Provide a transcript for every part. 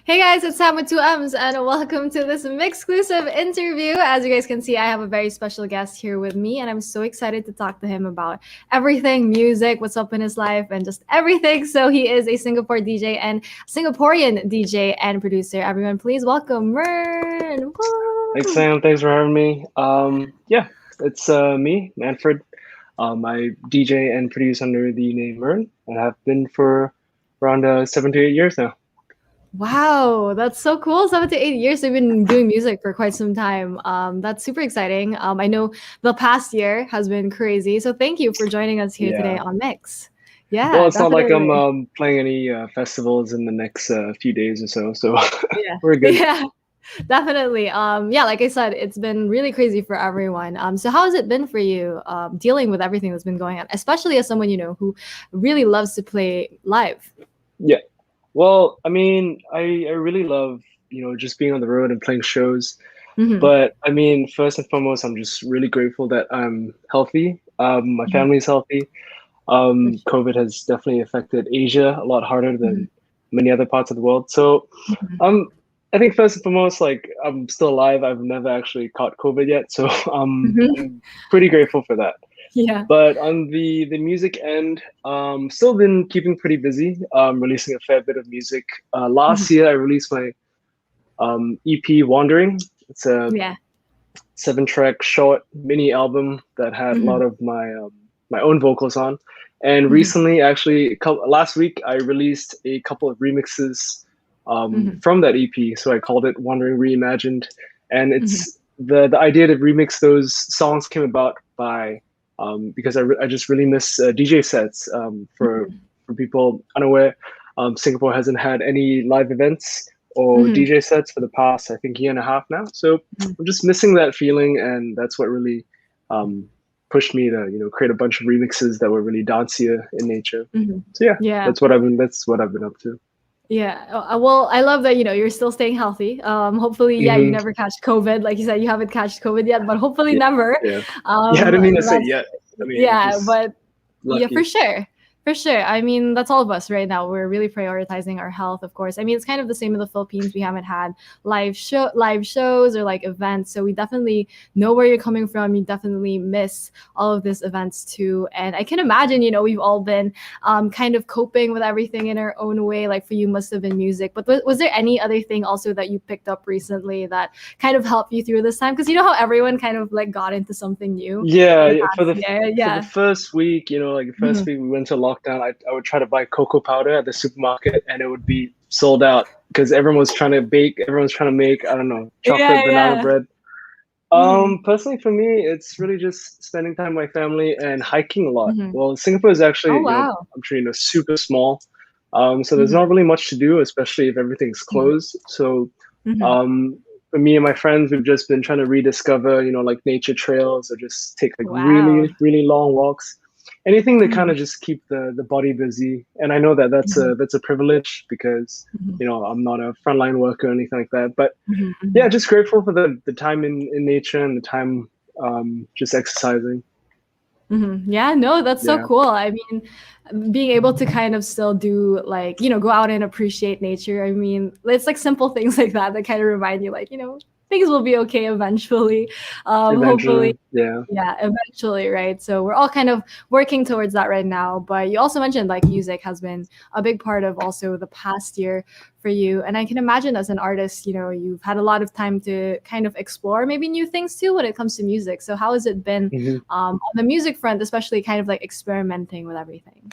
Hey guys, it's Sam with 2Ms and welcome to this MYXclusive interview. As you guys can see, I have a very special guest here with me and I'm so excited to talk to him about everything music, what's up in his life and just everything. So he is a Singaporean DJ and producer. Everyone please welcome MYRNE. Woo! Thanks Sam, thanks for having me. Yeah, it's me, Manfred. I DJ and produce under the name MYRNE and have been for around 7 to 8 years now. Wow, that's so cool. 7 to 8 years. I've been doing music for quite some time. That's super exciting. I know the past year has been crazy. So thank you for joining us here today on Mix. Yeah. Well, it's definitely not like I'm playing any festivals in the next few days or so. Yeah. We're good. Yeah, definitely. Yeah, like I said, it's been really crazy for everyone. So how has it been for you dealing with everything that's been going on, especially as someone, who really loves to play live? Yeah. Well, I mean, I really love, just being on the road and playing shows. Mm-hmm. But I mean, first and foremost, I'm just really grateful that I'm healthy. My family's healthy. COVID has definitely affected Asia a lot harder than many other parts of the world. So I think first and foremost, like, I'm still alive. I've never actually caught COVID yet. So I'm pretty grateful for that. Yeah. But on the music end, still been keeping pretty busy, releasing a fair bit of music. Last year, I released my EP, Wandering. It's a 7-track short mini album that had a lot of my own vocals on. And recently, actually, last week, I released a couple of remixes from that EP. So I called it Wandering Reimagined. And it's the idea to remix those songs came about by because I just really miss DJ sets. For people unaware, Singapore hasn't had any live events or DJ sets for the past, I think, year and a half now. So I'm just missing that feeling, and that's what really pushed me to create a bunch of remixes that were really dancier in nature. So that's what I've been up to. Yeah. Well, I love that, you're still staying healthy. Hopefully, you never catch COVID. Like you said, you haven't catched COVID yet, but hopefully never. Yeah. I didn't mean to say yet. I mean, but lucky. Yeah, for sure. For sure. I mean, that's all of us right now. We're really prioritizing our health, of course. I mean, it's kind of the same in the Philippines. We haven't had live shows or like events. So we definitely know where you're coming from. You definitely miss all of these events too. And I can imagine, we've all been kind of coping with everything in our own way. Like for you must have been music. But was there any other thing also that you picked up recently that kind of helped you through this time? Because you know how everyone kind of like got into something new. Yeah. For the first week, like the first week we went to lockdown, I would try to buy cocoa powder at the supermarket and it would be sold out because everyone was trying to bake, everyone's trying to make, I don't know, chocolate banana bread. Personally for me, it's really just spending time with my family and hiking a lot. Well, Singapore is actually, I'm sure super small. So there's not really much to do, especially if everything's closed. So for me and my friends, we've just been trying to rediscover, like nature trails or just take like really, really long walks. Anything to kind of just keep the body busy. And I know that that's a privilege because, I'm not a frontline worker or anything like that. But yeah, just grateful for the time in nature and the time just exercising. Yeah, no, that's so cool. I mean, being able to kind of still do like, go out and appreciate nature. I mean, it's like simple things like that kind of remind you like, things will be okay eventually. Hopefully. Eventually, yeah. Yeah, eventually, right? So we're all kind of working towards that right now. But you also mentioned like music has been a big part of also the past year for you. And I can imagine as an artist, you've had a lot of time to kind of explore maybe new things too when it comes to music. So how has it been Hmm. on the music front, especially kind of like experimenting with everything?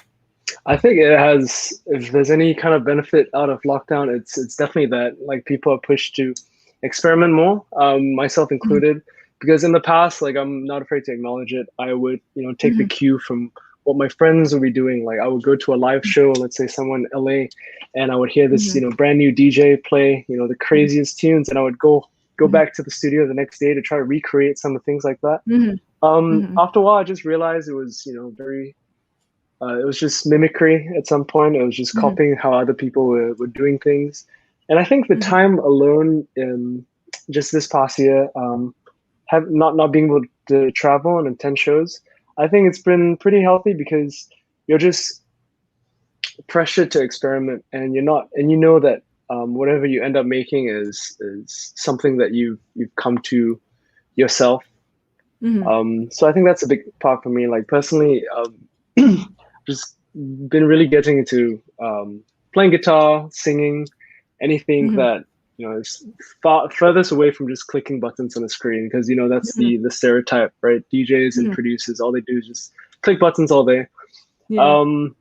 I think it has, if there's any kind of benefit out of lockdown, it's definitely that like people are pushed to experiment more, myself Mhm, included. Because in the past, like I'm not afraid to acknowledge it, I would, take the mhm, cue from what my friends would be doing. Like I would go to a live show, let's say someone in LA, and I would hear this, mhm, brand new DJ play, the mhm, craziest tunes, and I would go mhm, back to the studio the next day to try to recreate some of the things like that. mhm, mhm, After a while, I just realized it was, very it was just mimicry at some point. It was just mhm, copying how other people were doing things. And I think the mhm, time alone in just this past year, have not being able to travel and attend shows, I think it's been pretty healthy because you're just pressured to experiment and you're not and you know that whatever you end up making is something that you've come to yourself. mhm, So I think that's a big part for me. Like personally, just been really getting into playing guitar, singing, anything mhm, that is far furthest away from just clicking buttons on a screen. Because that's mhm, the stereotype, right? DJs and mhm. producers, all they do is just click buttons all day. Yeah. Um,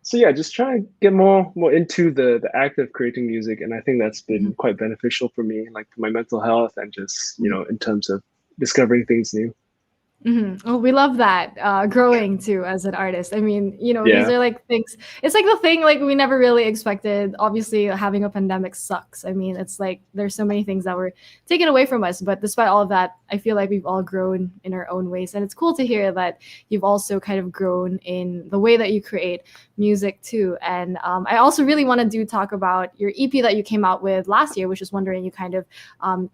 so yeah, just trying to get more into the act of creating music, and I think that's been Mhm, quite beneficial for me, like for my mental health and just mhm. in terms of discovering things new. Oh, we love that. Growing too as an artist. I mean, these Yeah. are like things. It's like the thing like we never really expected. Obviously, having a pandemic sucks. I mean, it's like there's so many things that were taken away from us. But despite all of that, I feel like we've all grown in our own ways, and it's cool to hear that you've also kind of grown in the way that you create music too. And I also really want to talk about your EP that you came out with last year, which is Wondering. You kind of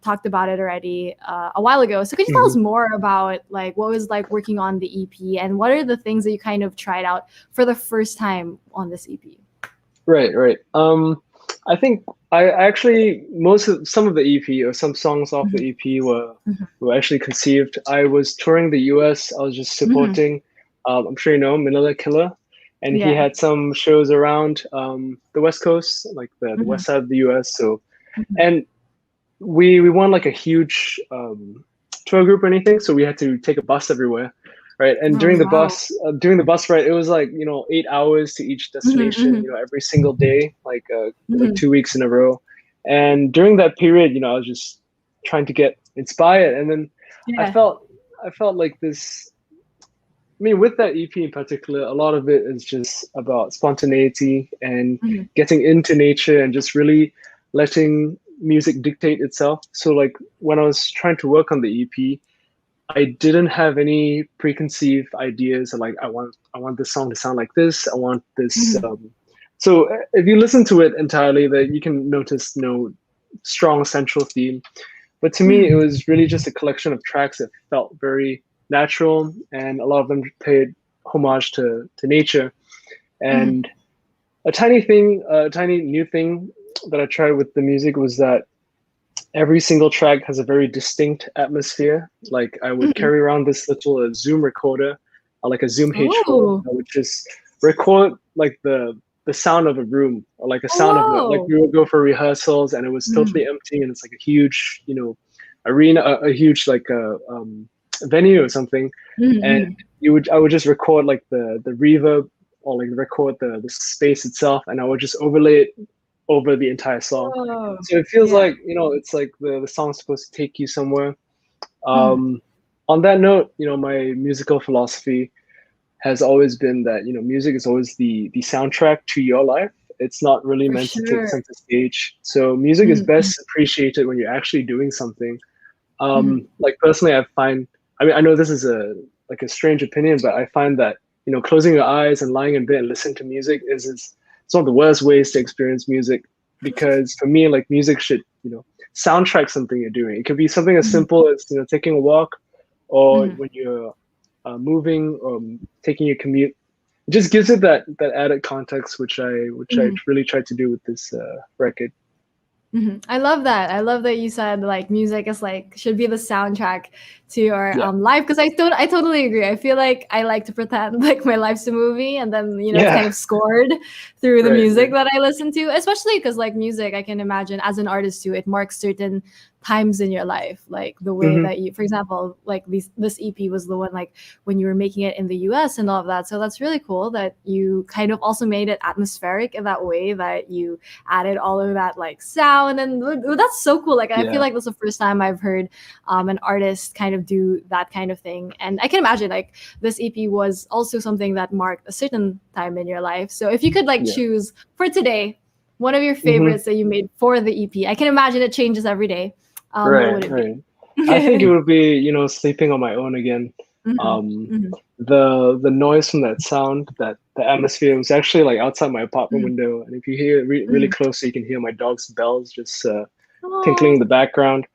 talked about it already a while ago. So could you tell us Mhm. more about like what was like working on the EP and what are the things that you kind of tried out for the first time on this EP? Right, right. I think I actually most of some of the EP or some songs off the Mhm, EP were mhm, were actually conceived. I was touring the US. I was just mhm. supporting. I'm sure you know Manila Killer, and he Yeah. had some shows around the West Coast, like the Mhm, west side of the US. So, mhm. and we weren't like a huge tour group or anything, so we had to take a bus everywhere, right? And Oh wow. during the bus ride, it was like 8 hours to each Mhm, destination, mhm, every single day, like mhm. 2 weeks in a row. And during that period, I was just trying to get inspired, and then I Yeah. felt I felt like this. I mean, with that EP in particular, a lot of it is just about spontaneity and Mhm, getting into nature and just really letting music dictate itself. So, like when I was trying to work on the EP, I didn't have any preconceived ideas. Like I want this song to sound like this. I want this. mhm, So if you listen to it entirely, that you can notice no strong central theme. But to me, it mhm, was really just a collection of tracks that felt very natural, and a lot of them paid homage to nature. mhm. And a tiny new thing that I tried with the music was that every single track has a very distinct atmosphere. Like I would Mhm. carry around this little Zoom recorder, like a Zoom H4. Oh. I would just record like the sound of a room or like a Oh sound of like whoa. we would go for rehearsals and it was Mhm, totally empty and it's like a huge arena, a huge like venue or something, mhm, and mhm. I would just record like the reverb or like record the space itself, and I would just overlay it over the entire song. Oh. So it feels Yeah. like it's like the song's supposed to take you somewhere. Mhm. Um, on that note, my musical philosophy has always been that music is always the soundtrack to your life. It's not really For meant to take sure. center stage. So music is Mhm, mhm, best appreciated when you're actually doing something. mhm, Like personally, I mean, I know this is a strange opinion, but I find that closing your eyes and lying in bed and listening to music is it's one of the worst ways to experience music, because for me, like music should soundtrack something you're doing. It could be something as mhm, simple as taking a walk, or mhm. when you're moving, taking a commute. It just gives it that added context, which I Mhm. really tried to do with this record. I love that. I love that you said like music is like should be the soundtrack to your Yeah. life, because I totally agree. I feel like I like to pretend like my life's a movie, and then it's kind Yeah. of scored through the Right. music Right. that I listen to, especially because like music, I can imagine as an artist too, it marks certain times in your life, like the way Mm-hmm. that you, for example, like this EP was the one like when you were making it in the US and all of that. So that's really cool that you kind of also made it atmospheric in that way, that you added all of that like sound, and that's so cool. Like I feel Yeah. like that's the first time I've heard an artist kind of do that kind of thing, and I can imagine like this EP was also something that marked a certain time in your life. So if you could like Yeah. choose for today one of your Mm-hmm. favorites that you made for the EP, I can imagine it changes every day. What would Right. it be? Right. I think it would be, sleeping on my own again. Mhm, Um, mhm, the noise from that sound, that the atmosphere was actually like outside my apartment mhm, window, and if you hear it really mhm. close, you can hear my dog's bells just tinkling in Oh. the background.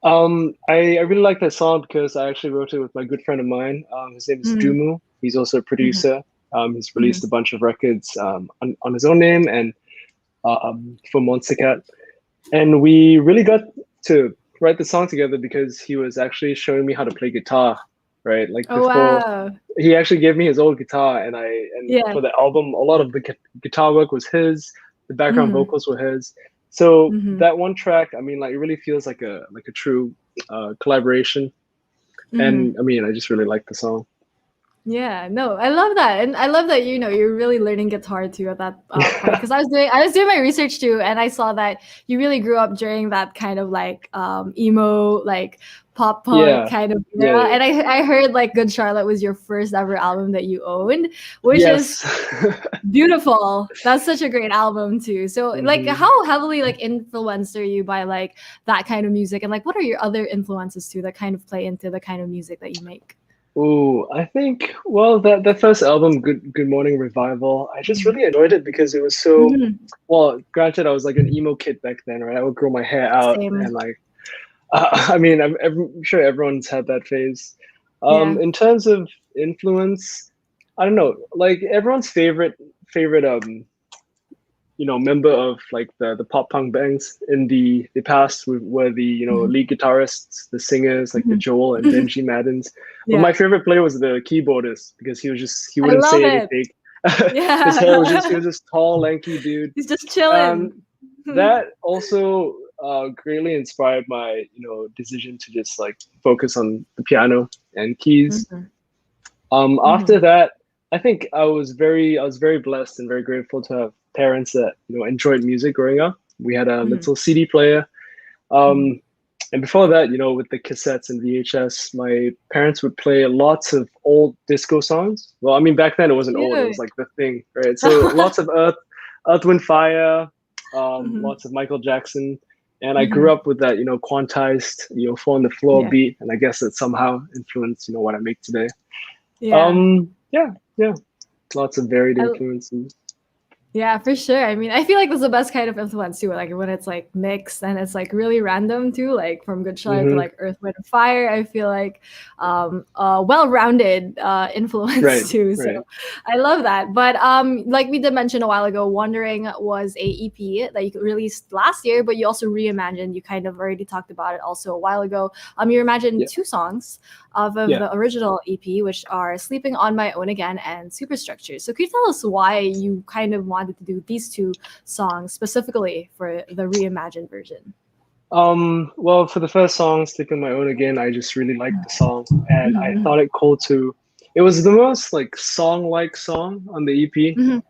I really like that song because I actually wrote it with my good friend of mine. His name is Mhm, Dumu. He's also a mhm, producer. He's mhm, released a bunch of records on his own name and for Monstercat. And we really got to write the song together because he was actually showing me how to play guitar, right? Like oh before, wow. he actually gave me his old guitar, and Yeah. for the album, a lot of the guitar work was his, the background Mhm, vocals were his. So mhm, that one track, I mean, like it really feels like a true collaboration. mhm. And I mean, I just really like the song. Yeah, no, I love that, and I love that you're really learning guitar too at that point. Because I was doing my research too, and I saw that you really grew up during that kind of like emo, like pop punk Yeah, kind of yeah, era. yeah. And I heard like Good Charlotte was your first ever album that you owned, which is Yes. beautiful. That's such a great album too. So like, hmm how heavily like influenced are you by like that kind of music, and like what are your other influences too that kind of play into the kind of music that you make? Oh, I think, well, that first album, Good Morning Revival, I just really enjoyed it because it was so, Mm-hmm. well, granted, I was like an emo kid back then, right? I would grow my hair out Same. and like, I mean, I'm sure everyone's had that phase. Yeah. In terms of influence, I don't know, like everyone's favorite member of like the pop punk bands in the past were the Mhm. lead guitarists, the singers like the Mhm. Joel and Benji Maddens. But Yeah. my favorite player was the keyboardist because he I wouldn't love say it. anything. His hair was just he Yeah. was this tall, lanky dude. He's just Um, chilling. that also greatly inspired my decision to just like focus on the piano and keys. Mhm. After Mhm. that, I think I was very blessed and very grateful to have parents that enjoyed music growing up. We had a Mhm. little CD player, Mhm. um, and before that, with the cassettes and VHS, my parents would play lots of old disco songs. Well, I mean, back then it wasn't old; it was Cute. like the thing, right? So lots of Earth, Wind, Fire, Mhm. lots of Michael Jackson. And I grew Mhm. up with that, quantized, four on the floor Yeah. beat, and I guess it somehow influenced, what I make today. Yeah. Yeah, yeah, lots of varied I influences. Yeah, for sure. I mean, I feel like that's the best kind of influence too. Like when it's like mixed and it's like really random too, like from Good Charlotte to hmm like Earth, Wind, and Fire. I feel like well-rounded Right, influence too. So right. I love that. But like we did mention a while ago, Wandering was a EP that you released last year, but you also reimagined. You kind of already talked about it also a while ago. You imagined Yeah, two songs of yeah. the original EP, which are Sleeping on My Own Again and Superstructure. So could you tell us why you kind of wanted to do these two songs specifically for the reimagined version? Well, for the first song, "Sleeping My Own Again," I just really liked the song, and I Mhm, thought it cool to. It was the most like song-like song on the EP. mhm,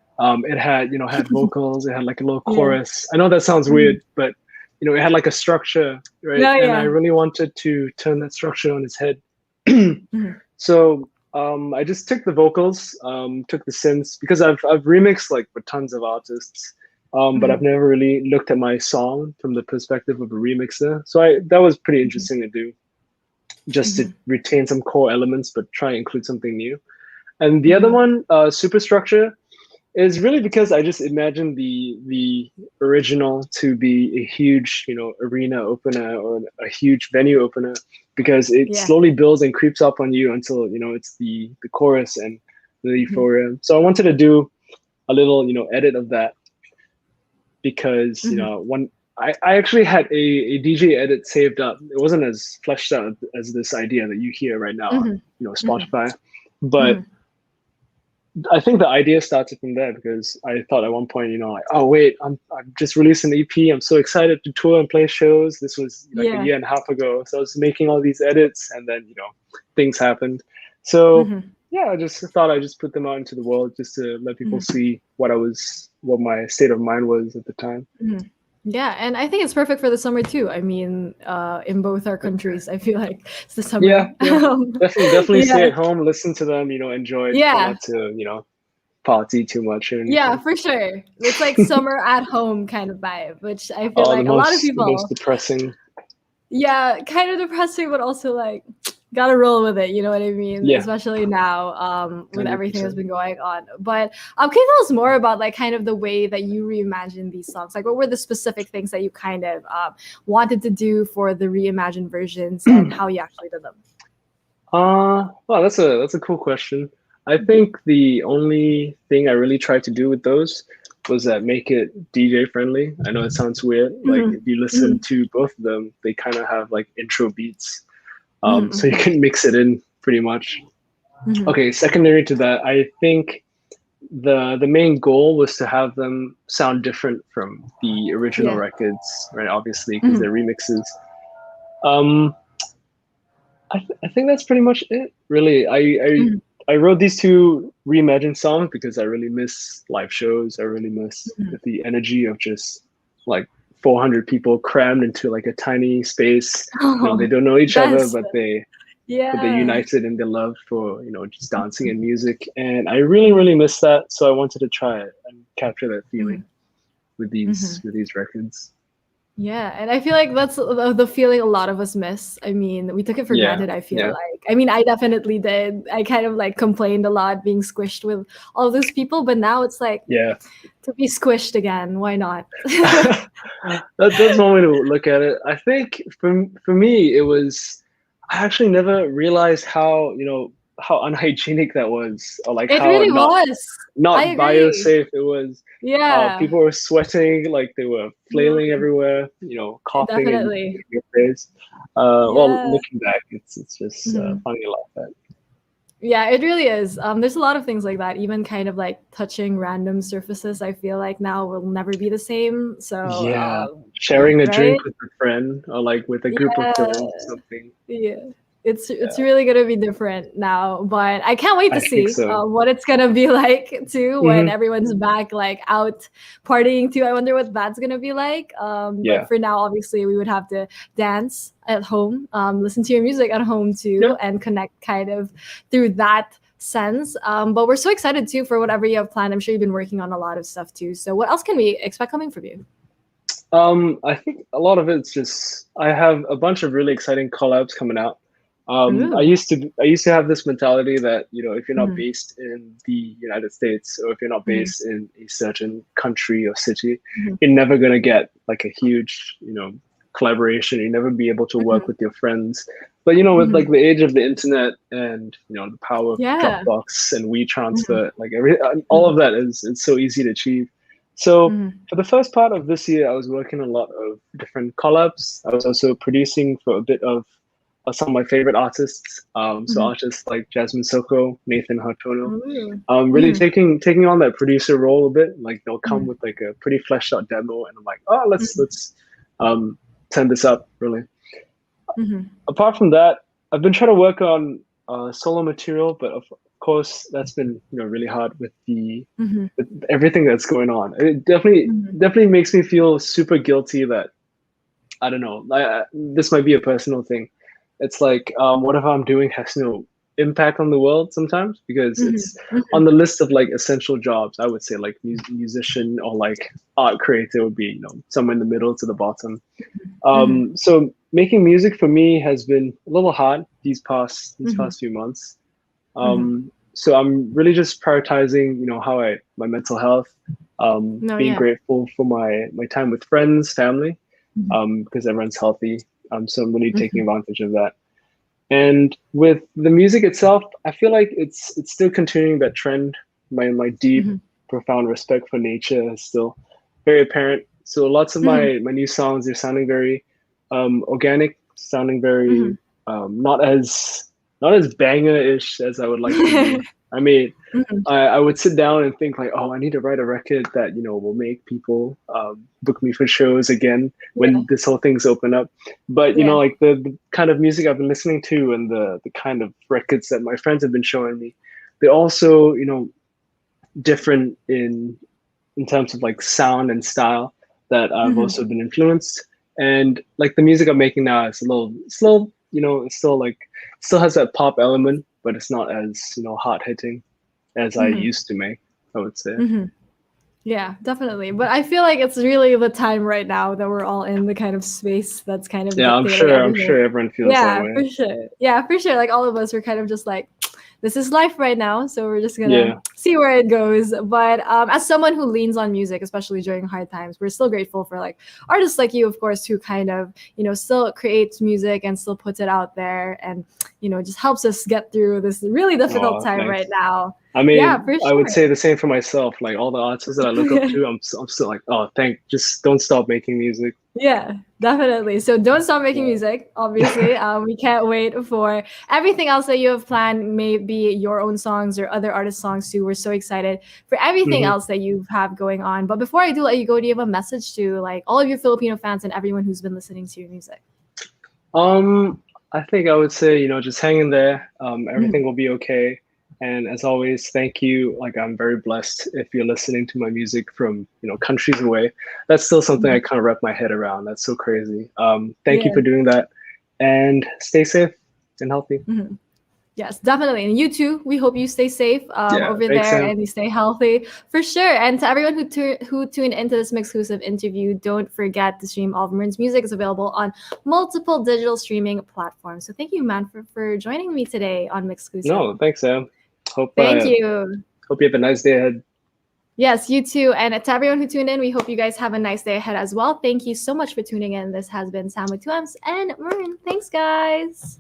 It had vocals, it had like a little yeah. chorus. I know that sounds Mhm. weird, but it had like a structure, right? No, And I yeah. really wanted to turn that structure on its head. Mhm, So I just took the vocals, took the synths because I've remixed like with tons of artists, but I've mhm, never really looked at my song from the perspective of a remixer. So that was pretty mhm, interesting to do, just to mhm, retain some core elements but try and include something new. And the other mhm, one, Superstructure, is really because I just imagined the original to be a huge, arena opener or a huge venue opener because it yeah. slowly builds and creeps up on you until it's the chorus and the Mhm, euphoria. So I wanted to do a little, edit of that because mhm, one. I actually had a DJ edit saved up. It wasn't as fleshed out as this idea that you hear right now on, Spotify, but I think the idea started from there because I thought at one point, like, oh wait, I'm just released an EP. I'm so excited to tour and play shows. This was like a year and a half ago. So I was making all these edits, and then things happened. So yeah, I just thought I'd just put them out into the world just to let people see what my state of mind was at the time. Yeah, and I think it's perfect for the summer too. I mean, in both our countries, I feel like it's the summer. Yeah. Definitely stay at home, listen to them, enjoy it, not to, party too much or anything. Yeah, for sure. It's like summer at home kind of vibe, which I feel like a lot of people. The most depressing. Yeah, kind of depressing, but also like gotta roll with it. You know what I mean? Yeah. Especially now, with 100%. Everything that's been going on. But can you tell us more about like kind of the way that you reimagined these songs? Like, what were the specific things that you kind of wanted to do for the reimagined versions, and how you actually did them? Well, that's a cool question. I think the only thing I really tried to do with those was that make it DJ friendly. I know it sounds weird. Like if you listen to both of them, they kind of have like intro beats. So you can mix it in pretty much. Okay, secondary to that, I think the main goal was to have them sound different from the original records, right? Obviously, because they're remixes. I think that's pretty much it, really. I wrote these two reimagined songs because I really miss live shows. I really miss the energy of just like 400 people crammed into like a tiny space. They don't know each other, but they united in their love for just dancing and music. And I really, really miss that. So I wanted to try it and capture that feeling with these records. Yeah, and I feel like that's the feeling a lot of us miss. I mean, we took it for granted, I feel like. I mean, I definitely did. I kind of like complained a lot being squished with all of those people, but now it's like, to be squished again, why not? That's one way to look at it. I think for me, it was, I actually never realized how unhygienic that was, or like it how really not biosafe it was. Yeah, people were sweating, like they were flailing everywhere, coughing definitely in your face. Well, looking back, it's just funny to laugh at. Yeah, it really is. There's a lot of things like that, even kind of like touching random surfaces. I feel like now will never be the same. So sharing a drink with a friend, or like with a group of friends or something. Yeah. It's really gonna be different now, but I can't wait to see what it's gonna be like too when everyone's back like out partying too. I wonder what that's gonna be like. But for now, obviously, we would have to dance at home, listen to your music at home too, and connect kind of through that sense. But we're so excited too for whatever you have planned. I'm sure you've been working on a lot of stuff too. So what else can we expect coming from you? I think a lot of it's just, I have a bunch of really exciting collabs coming out. I used to have this mentality that if you're not based in the United States, or if you're not based in a certain country or city, you're never gonna get like a huge collaboration. You never be able to work with your friends. But with like the age of the internet and the power of Dropbox and WeTransfer, like all of that it's so easy to achieve. So for the first part of this year, I was working on a lot of different collabs. I was also producing for a bit of some of my favorite artists. So artists like Jasmine Soko, Nathan Hartono, really taking on that producer role a bit. Like they'll come with like a pretty fleshed out demo, and I'm like, oh, let's turn this up really. Apart from that, I've been trying to work on solo material, but of course that's been really hard with with everything that's going on. It definitely makes me feel super guilty that, I don't know, this might be a personal thing. It's like whatever I'm doing has no impact on the world sometimes, because it's on the list of like essential jobs. I would say like musician or like art creator would be somewhere in the middle to the bottom. So making music for me has been a little hard these past few months. So I'm really just prioritizing how my mental health, being grateful for my time with friends, family, because everyone's healthy. So I'm really taking advantage of that. And with the music itself, I feel like it's still continuing that trend. My deep, profound respect for nature is still very apparent. So lots of my new songs, they're sounding very organic, sounding very not as banger-ish as I would like to be. I mean, I would sit down and think like, oh, I need to write a record that, will make people book me for shows again when this whole thing's open up. But, like the kind of music I've been listening to and the kind of records that my friends have been showing me, they're also, different in terms of like sound and style that I've also been influenced. And like the music I'm making now is a little slow, it's still has that pop element, but it's not as, hard hitting as I used to make, I would say. Yeah, definitely. But I feel like it's really the time right now that we're all in the kind of space that's kind of I'm sure everyone feels that way. For sure. Yeah, for sure. Like all of us are kind of just like, this is life right now, so we're just gonna see where it goes. But as someone who leans on music, especially during hard times, we're still grateful for like artists like you, of course, who kind of still creates music and still puts it out there, and just helps us get through this really difficult time right now. I mean, I would say the same for myself. Like all the artists that I look up to, I'm still like, oh, just don't stop making music. Yeah, definitely. So don't stop making music, obviously. We can't wait for everything else that you have planned, maybe your own songs or other artist songs too. We're so excited for everything else that you have going on. But before I do let you go, do you have a message to like all of your Filipino fans and everyone who's been listening to your music? I think I would say, just hang in there. Everything will be okay. And as always, thank you. Like I'm very blessed if you're listening to my music from, countries away. That's still something I kind of wrap my head around. That's so crazy. Thank you for doing that, and stay safe and healthy. Yes, definitely. And you too. We hope you stay safe over there and you stay healthy for sure. And to everyone who tuned into this MYXclusive interview, don't forget to stream all of MYRNE's music. Is available on multiple digital streaming platforms. So thank you, man, for joining me today on MYXclusive. No, thanks, Sam. Thank you. Hope you have a nice day ahead. Yes, you too. And to everyone who tuned in, we hope you guys have a nice day ahead as well. Thank you so much for tuning in. This has been Sam with 2 M's and MYRNE. Thanks, guys.